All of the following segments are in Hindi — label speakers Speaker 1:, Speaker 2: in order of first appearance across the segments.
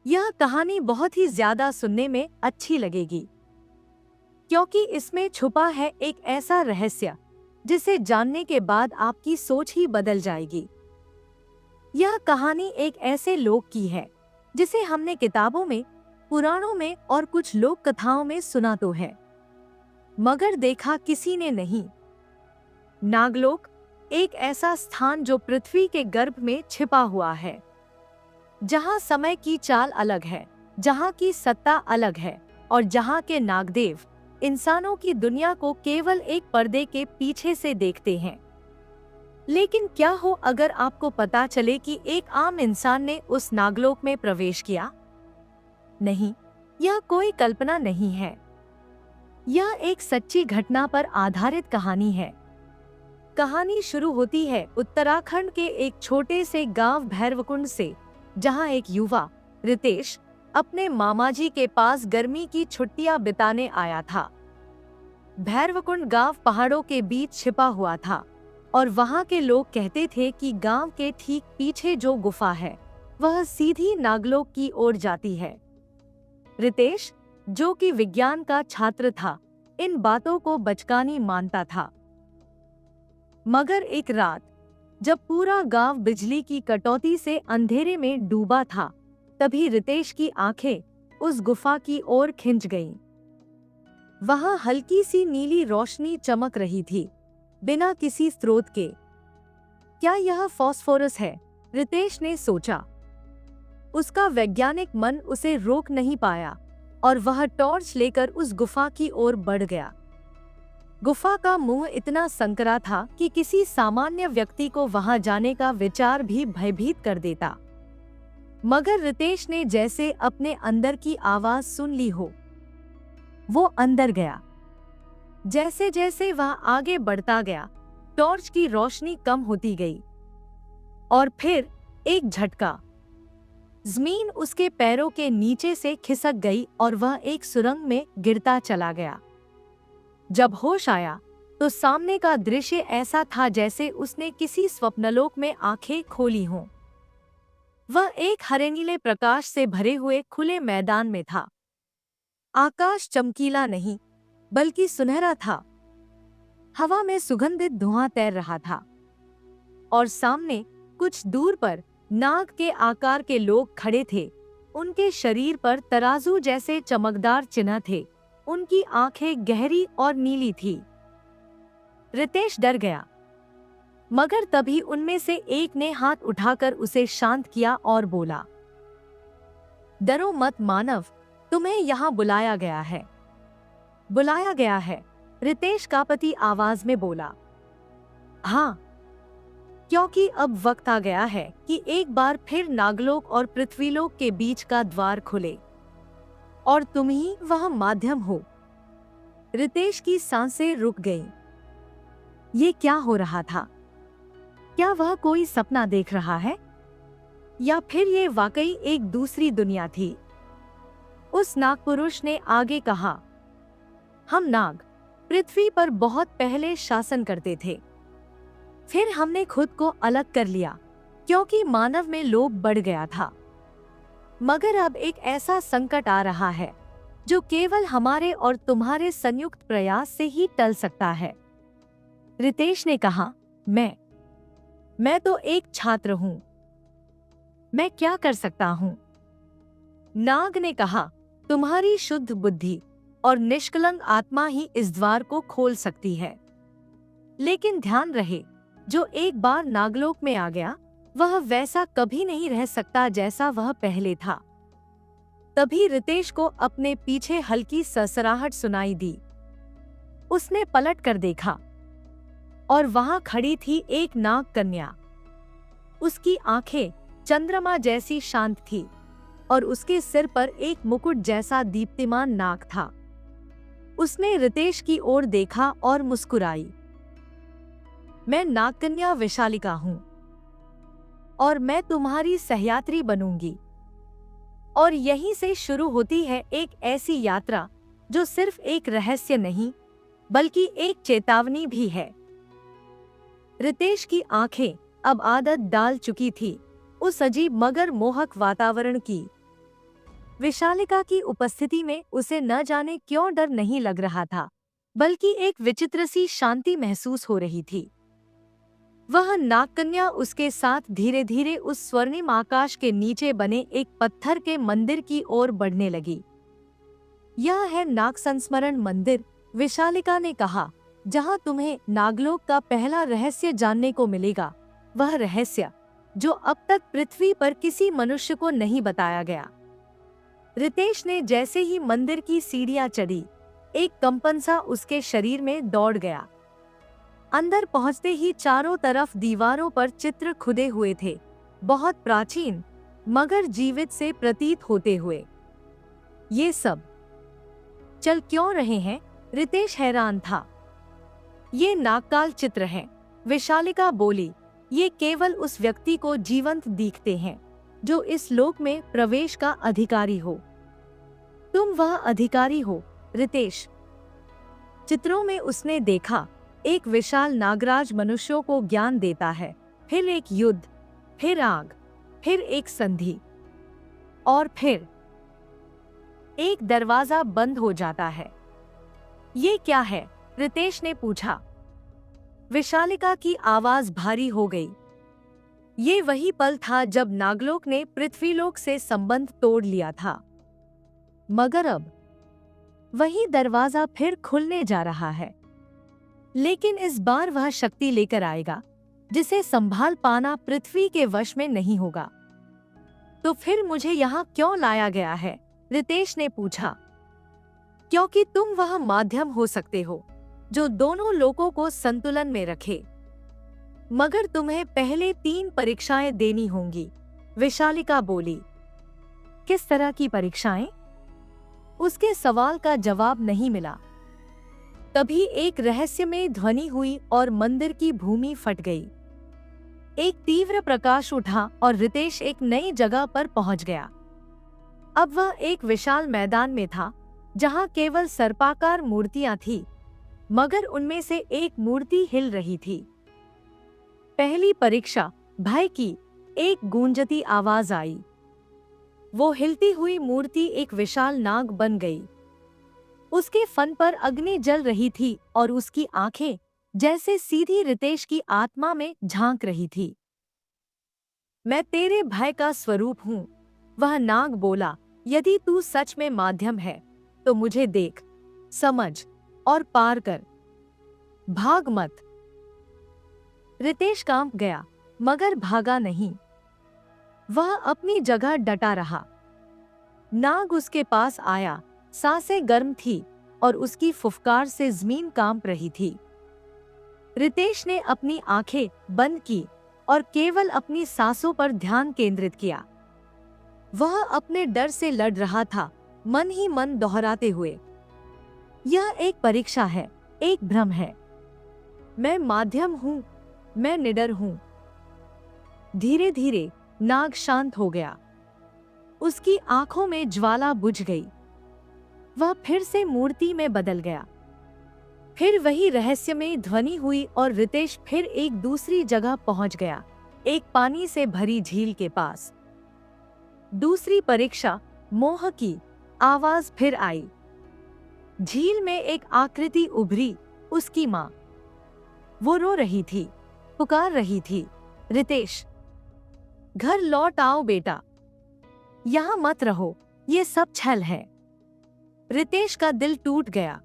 Speaker 1: यह कहानी बहुत ही ज्यादा सुनने में अच्छी लगेगी, क्योंकि इसमें छुपा है एक ऐसा रहस्य जिसे जानने के बाद आपकी सोच ही बदल जाएगी। यह कहानी एक ऐसे लोक की है जिसे हमने किताबों में, पुराणों में और कुछ लोक कथाओं में सुना तो है, मगर देखा किसी ने नहीं। नागलोक एक ऐसा स्थान जो पृथ्वी के गर्भ में छिपा हुआ है, जहां समय की चाल अलग है, जहां की सत्ता अलग है और जहां के नागदेव इंसानों की दुनिया को केवल एक पर्दे के पीछे से देखते हैं। लेकिन क्या हो अगर आपको पता चले कि एक आम इंसान ने उस नागलोक में प्रवेश किया? नहीं, यह कोई कल्पना नहीं है। यह एक सच्ची घटना पर आधारित कहानी है। कहानी शुरू होती है उत्तराखंड के एक छोटे से गांव भैरवकुंड से, जहां एक युवा रितेश अपने मामाजी के पास गर्मी की छुट्टियां बिताने आया था। भैरवकुंड गांव पहाड़ों के बीच छिपा हुआ था और वहां के लोग कहते थे कि गांव के ठीक पीछे जो गुफा है वह सीधी नागलोक की ओर जाती है। रितेश, जो कि विज्ञान का छात्र था, इन बातों को बचकानी मानता था। मगर एक रात जब पूरा गांव बिजली की कटौती से अंधेरे में डूबा था, तभी रितेश की आंखें उस गुफा की ओर खिंच गईं। वहां हल्की सी नीली रोशनी चमक रही थी, बिना किसी स्रोत के। क्या यह फास्फोरस है? रितेश ने सोचा। उसका वैज्ञानिक मन उसे रोक नहीं पाया और वह टॉर्च लेकर उस गुफा की ओर बढ़ गया। गुफा का मुंह इतना संकरा था कि किसी सामान्य व्यक्ति को वहां जाने का विचार भी भयभीत कर देता। मगर रितेश ने जैसे अपने अंदर की आवाज सुन ली हो, वो अंदर गया। जैसे जैसे वह आगे बढ़ता गया, टॉर्च की रोशनी कम होती गई और फिर एक झटका, जमीन उसके पैरों के नीचे से खिसक गई और वह एक सुरंग में गिरता चला गया। जब होश आया तो सामने का दृश्य ऐसा था जैसे उसने किसी स्वप्नलोक में आंखें खोली हों। वह एक हरे नीले प्रकाश से भरे हुए खुले मैदान में था। आकाश चमकीला नहीं, बल्कि सुनहरा था। हवा में सुगंधित धुआं तैर रहा था और सामने कुछ दूर पर नाग के आकार के लोग खड़े थे। उनके शरीर पर तराजू जैसे चमकदार चिन्ह थे। उनकी आंखें गहरी और नीली थी। रितेश डर गया, मगर तभी उनमें से एक ने हाथ उठाकर उसे शांत किया और बोला, डरो मत मानव, तुम्हें यहाँ बुलाया गया है। बुलाया गया है? रितेश कांपती आवाज में बोला। हाँ, क्योंकि अब वक्त आ गया है कि एक बार फिर नागलोक और पृथ्वीलोक के बीच का द्वार खुले और तुम ही वह माध्यम हो। रितेश की सांसें रुक गईं। ये क्या हो रहा था? क्या वह कोई सपना देख रहा है या फिर ये वाकई एक दूसरी दुनिया थी? उस नागपुरुष ने आगे कहा, हम नाग पृथ्वी पर बहुत पहले शासन करते थे। फिर हमने खुद को अलग कर लिया क्योंकि मानव में लोभ बढ़ गया था। मगर अब एक ऐसा संकट आ रहा है जो केवल हमारे और तुम्हारे संयुक्त प्रयास से ही टल सकता है। रितेश ने कहा, मैं तो एक छात्र हूं। मैं क्या कर सकता हूं? नाग ने कहा, तुम्हारी शुद्ध बुद्धि और निष्कलंक आत्मा ही इस द्वार को खोल सकती है। लेकिन ध्यान रहे, जो एक बार नागलोक में आ गया वह वैसा कभी नहीं रह सकता जैसा वह पहले था। तभी रितेश को अपने पीछे हल्की सरसराहट सुनाई दी। उसने पलट कर देखा और वहां खड़ी थी एक नाग कन्या। उसकी आंखें चंद्रमा जैसी शांत थी और उसके सिर पर एक मुकुट जैसा दीप्तिमान नाग था। उसने रितेश की ओर देखा और मुस्कुराई। मैं नागकन्या विशालिका हूं और मैं तुम्हारी सहयात्री बनूंगी। और यहीं से शुरू होती है एक ऐसी यात्रा जो सिर्फ एक रहस्य नहीं, बल्कि एक चेतावनी भी है। रितेश की आंखें अब आदत डाल चुकी थी उस अजीब मगर मोहक वातावरण की। विशालिका की उपस्थिति में उसे न जाने क्यों डर नहीं लग रहा था, बल्कि एक विचित्र सी शांति महसूस हो रही थी। वह नागकन्या उसके साथ धीरे धीरे उस स्वर्णिम आकाश के नीचे बने एक पत्थर के मंदिर की ओर बढ़ने लगी। यह है नाग संस्मरण मंदिर, विशालिका ने कहा, जहां तुम्हें नागलोक का पहला रहस्य जानने को मिलेगा, वह रहस्य जो अब तक पृथ्वी पर किसी मनुष्य को नहीं बताया गया। रितेश ने जैसे ही मंदिर की सीढ़ियां चढ़ी, एक कंपन सा उसके शरीर में दौड़ गया। अंदर पहुंचते ही चारों तरफ दीवारों पर चित्र खुदे हुए थे, बहुत प्राचीन मगर जीवित से प्रतीत होते हुए। ये सब चल क्यों रहे हैं? रितेश हैरान था। ये नागकाल चित्र हैं, विशालिका बोली। ये केवल उस व्यक्ति को जीवंत दिखते हैं जो इस लोक में प्रवेश का अधिकारी हो। तुम वह अधिकारी हो, रितेश। चित्रों में उसने देखा, एक विशाल नागराज मनुष्यों को ज्ञान देता है, फिर एक युद्ध, फिर आग, फिर एक संधि, और फिर एक दरवाजा बंद हो जाता है। ये क्या है? रितेश ने पूछा। विशालिका की आवाज भारी हो गई। ये वही पल था जब नागलोक ने पृथ्वीलोक से संबंध तोड़ लिया था, मगर अब वही दरवाजा फिर खुलने जा रहा है। लेकिन इस बार वह शक्ति लेकर आएगा जिसे संभाल पाना पृथ्वी के वश में नहीं होगा। तो फिर मुझे यहाँ क्यों लाया गया है? रितेश ने पूछा। क्योंकि तुम वह माध्यम हो सकते हो जो दोनों लोकों को संतुलन में रखे। मगर तुम्हें पहले 3 परीक्षाएं देनी होंगी, विशालिका बोली। किस तरह की परीक्षाएं? उसके सवाल का जवाब नहीं मिला। तभी एक रहस्यमय ध्वनि हुई और मंदिर की भूमि फट गई। एक तीव्र प्रकाश उठा और रितेश एक नई जगह पर पहुंच गया। अब वह एक विशाल मैदान में था जहां केवल सर्पाकार मूर्तियां थीं, मगर उनमें से एक मूर्ति हिल रही थी। पहली परीक्षा, भय की, एक गूंजती आवाज आई। वो हिलती हुई मूर्ति एक विशाल नाग बन गई। उसके फन पर अग्नि जल रही थी और उसकी आंखें जैसे सीधी रितेश की आत्मा में झांक रही थी। मैं तेरे भय का स्वरूप हूं, वह नाग बोला। यदि तू सच में माध्यम है तो मुझे देख, समझ और पार कर, भाग मत। रितेश कांप गया, मगर भागा नहीं। वह अपनी जगह डटा रहा। नाग उसके पास आया, सांसें गर्म थी और उसकी फुफकार से जमीन कांप रही थी। रितेश ने अपनी आंखें बंद की और केवल अपनी सांसों पर ध्यान केंद्रित किया। वह अपने डर से लड़ रहा था, मन ही मन दोहराते हुए, यह एक परीक्षा है, एक भ्रम है। मैं माध्यम हूं, मैं निडर हूं। धीरे धीरे नाग शांत हो गया। उसकी आंखों में ज्वाला बुझ गई। वह फिर से मूर्ति में बदल गया। फिर वही रहस्यमय ध्वनि हुई और रितेश फिर एक दूसरी जगह पहुंच गया, एक पानी से भरी झील के पास। दूसरी परीक्षा, मोह की, आवाज फिर आई। झील में एक आकृति उभरी, उसकी माँ। वो रो रही थी, पुकार रही थी, रितेश, घर लौट आओ बेटा, यहां मत रहो, ये सब छल है। रितेश का दिल टूट गया।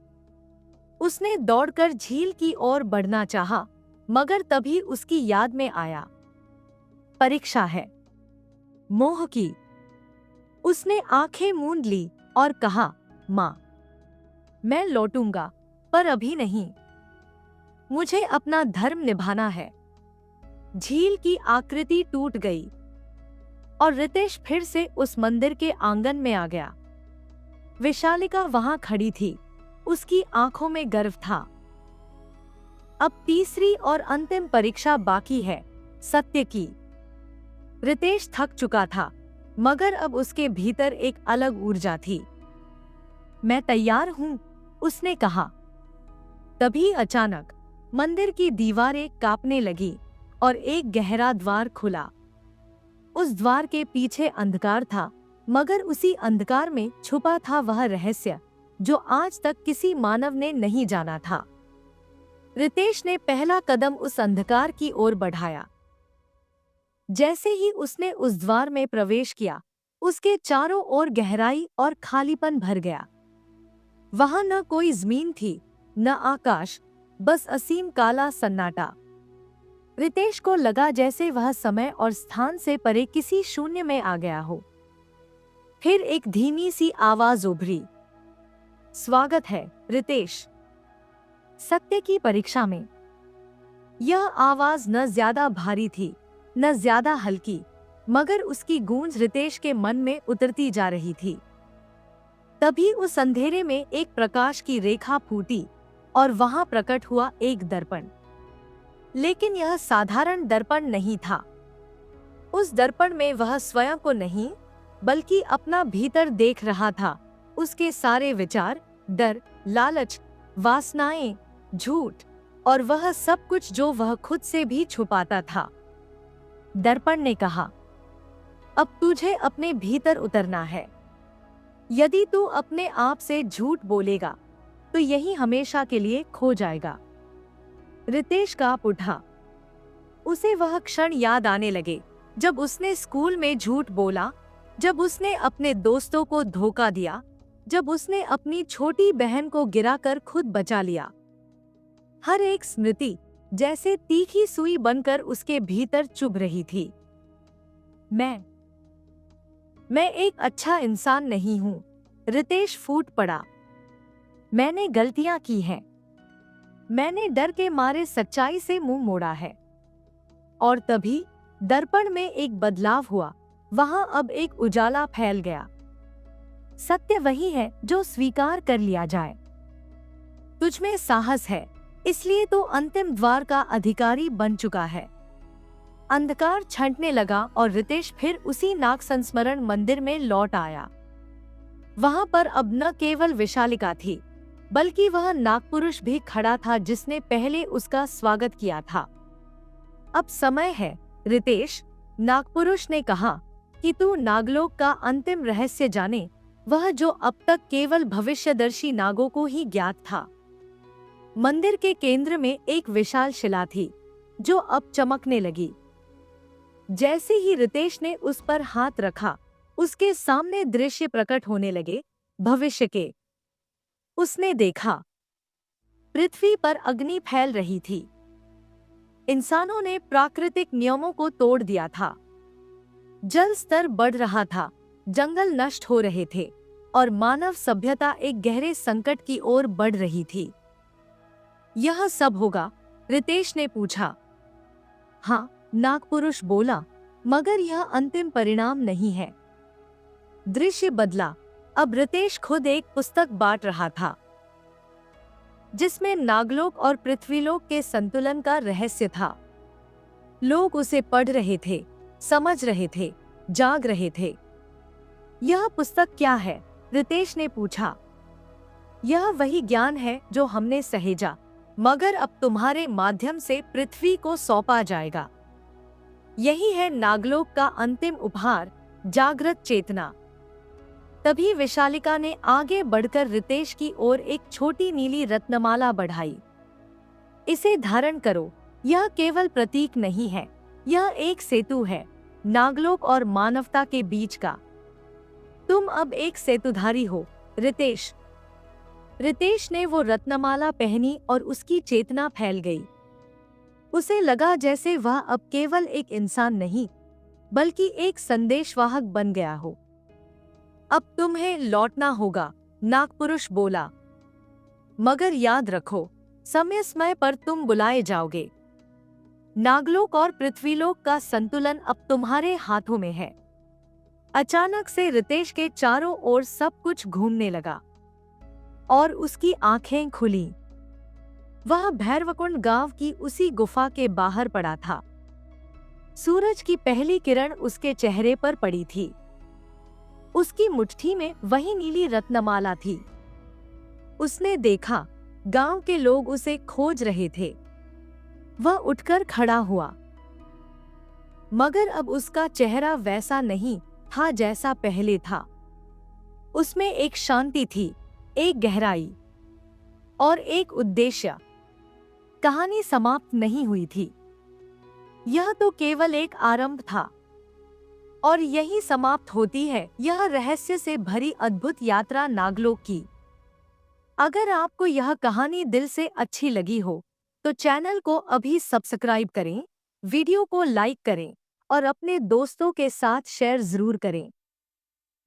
Speaker 1: उसने दौड़कर झील की ओर बढ़ना चाहा, मगर तभी उसकी याद में आया, परीक्षा है, मोह की। उसने आंखें मूंद ली और कहा, माँ, मैं लौटूंगा, पर अभी नहीं। मुझे अपना धर्म निभाना है। झील की आकृति टूट गई और रितेश फिर से उस मंदिर के आंगन में आ गया। विशालिका वहां खड़ी थी, उसकी आंखों में गर्व था। अब तीसरी और अंतिम परीक्षा बाकी है, सत्य की। रितेश थक चुका था, मगर अब उसके भीतर एक अलग ऊर्जा थी। मैं तैयार हूं, उसने कहा। तभी अचानक मंदिर की दीवारें कांपने लगी और एक गहरा द्वार खुला। उस द्वार के पीछे अंधकार था, मगर उसी अंधकार में छुपा था वह रहस्य जो आज तक किसी मानव ने नहीं जाना था। रितेश ने पहला कदम उस अंधकार की ओर बढ़ाया। जैसे ही उसने उस द्वार में प्रवेश किया, उसके चारों ओर गहराई और खालीपन भर गया। वहां न कोई जमीन थी, न आकाश, बस असीम काला सन्नाटा। रितेश को लगा जैसे वह समय और स्थान से परे किसी शून्य में आ गया हो। फिर एक धीमी सी आवाज उभरी, स्वागत है रितेश, सत्य की परीक्षा में। यह आवाज न ज्यादा भारी थी, न ज्यादा हल्की, मगर उसकी गूंज रितेश के मन में उतरती जा रही थी। तभी उस अंधेरे में एक प्रकाश की रेखा फूटी और वहां प्रकट हुआ एक दर्पण। लेकिन यह साधारण दर्पण नहीं था। उस दर्पण में वह स्वयं को नहीं, बल्कि अपना भीतर देख रहा था। उसके सारे विचार, डर, लालच, वासनाएं, झूठ और वह सब कुछ जो वह खुद से भी छुपाता था। दर्पण ने कहा, अब तुझे अपने भीतर उतरना है। यदि तू अपने आप से झूठ बोलेगा तो यही हमेशा के लिए खो जाएगा। रितेश कांप उठा। उसे वह क्षण याद आने लगे जब उसने स्कूल में झूठ बोला, जब उसने अपने दोस्तों को धोखा दिया, जब उसने अपनी छोटी बहन को गिराकर खुद बचा लिया। हर एक स्मृति जैसे तीखी सुई बनकर उसके भीतर चुभ रही थी। मैं एक अच्छा इंसान नहीं हूं, रितेश फूट पड़ा। मैंने गलतियां की हैं। मैंने डर के मारे सच्चाई से मुंह मोड़ा है। और तभी दर्पण में एक बदलाव हुआ। वहां अब एक उजाला फैल गया। सत्य वही है जो स्वीकार कर लिया जाए। तुझमें साहस है, इसलिए तो अंतिम द्वार का अधिकारी बन चुका है। अंधकार छंटने लगा और रितेश फिर उसी नाग संस्मरण मंदिर में लौट आया। वहां पर अब न केवल विशालिका थी, बल्कि वह नागपुरुष भी खड़ा था जिसने पहले उसका स्वागत किया था। अब समय है रितेश, नागपुरुष ने कहा, कि तू नागलोक का अंतिम रहस्य जाने, वह जो अब तक केवल भविष्यदर्शी नागों को ही ज्ञात था। मंदिर के केंद्र में एक विशाल शिला थी जो अब चमकने लगी। जैसे ही रितेश ने उस पर हाथ रखा, उसके सामने दृश्य प्रकट होने लगे, भविष्य के। उसने देखा, पृथ्वी पर अग्नि फैल रही थी। इंसानों ने प्राकृतिक नियमों को तोड़ दिया था। जल स्तर बढ़ रहा था, जंगल नष्ट हो रहे थे और मानव सभ्यता एक गहरे संकट की ओर बढ़ रही थी। यह सब होगा? रितेश ने पूछा। हाँ, नागपुरुष बोला, मगर यह अंतिम परिणाम नहीं है। दृश्य बदला। अब रितेश खुद एक पुस्तक बांट रहा था जिसमें नागलोक और पृथ्वीलोक के संतुलन का रहस्य था। लोग उसे पढ़ रहे थे, समझ रहे थे, जाग रहे थे। यह पुस्तक क्या है? रितेश ने पूछा। यह वही ज्ञान है जो हमने सहेजा, मगर अब तुम्हारे माध्यम से पृथ्वी को सौंपा जाएगा। यही है नागलोक का अंतिम उपहार, जागृत चेतना। तभी विशालिका ने आगे बढ़कर रितेश की ओर एक छोटी नीली रत्नमाला बढ़ाई। इसे धारण करो। यह केवल प्रतीक नहीं है, यह एक सेतु है, नागलोक और मानवता के बीच का। तुम अब एक सेतुधारी हो, रितेश। रितेश ने वो रत्नमाला पहनी और उसकी चेतना फैल गई। उसे लगा जैसे वह अब केवल एक इंसान नहीं, बल्कि एक संदेशवाहक बन गया हो। अब तुम्हें लौटना होगा, नागपुरुष बोला। मगर याद रखो, समय पर तुम बुलाए जाओगे। नागलोक और पृथ्वीलोक का संतुलन अब तुम्हारे हाथों में है। अचानक से रितेश के चारों ओर सब कुछ घूमने लगा और उसकी आंखें खुली। वह भैरवकुंड गांव की उसी गुफा के बाहर पड़ा था। सूरज की पहली किरण उसके चेहरे पर पड़ी थी। उसकी मुट्ठी में वही नीली रत्नमाला थी। उसने देखा, गांव के लोग उसे खोज रहे थे। वह उठकर खड़ा हुआ, मगर अब उसका चेहरा वैसा नहीं था जैसा पहले था। उसमें एक शांति थी, एक गहराई और एक उद्देश्य। कहानी समाप्त नहीं हुई थी। यह तो केवल एक आरंभ था और यही समाप्त होती है यह रहस्य से भरी अद्भुत यात्रा नागलोक की। अगर आपको यह कहानी दिल से अच्छी लगी हो तो चैनल को अभी सब्सक्राइब करें, वीडियो को लाइक करें और अपने दोस्तों के साथ शेयर जरूर करें।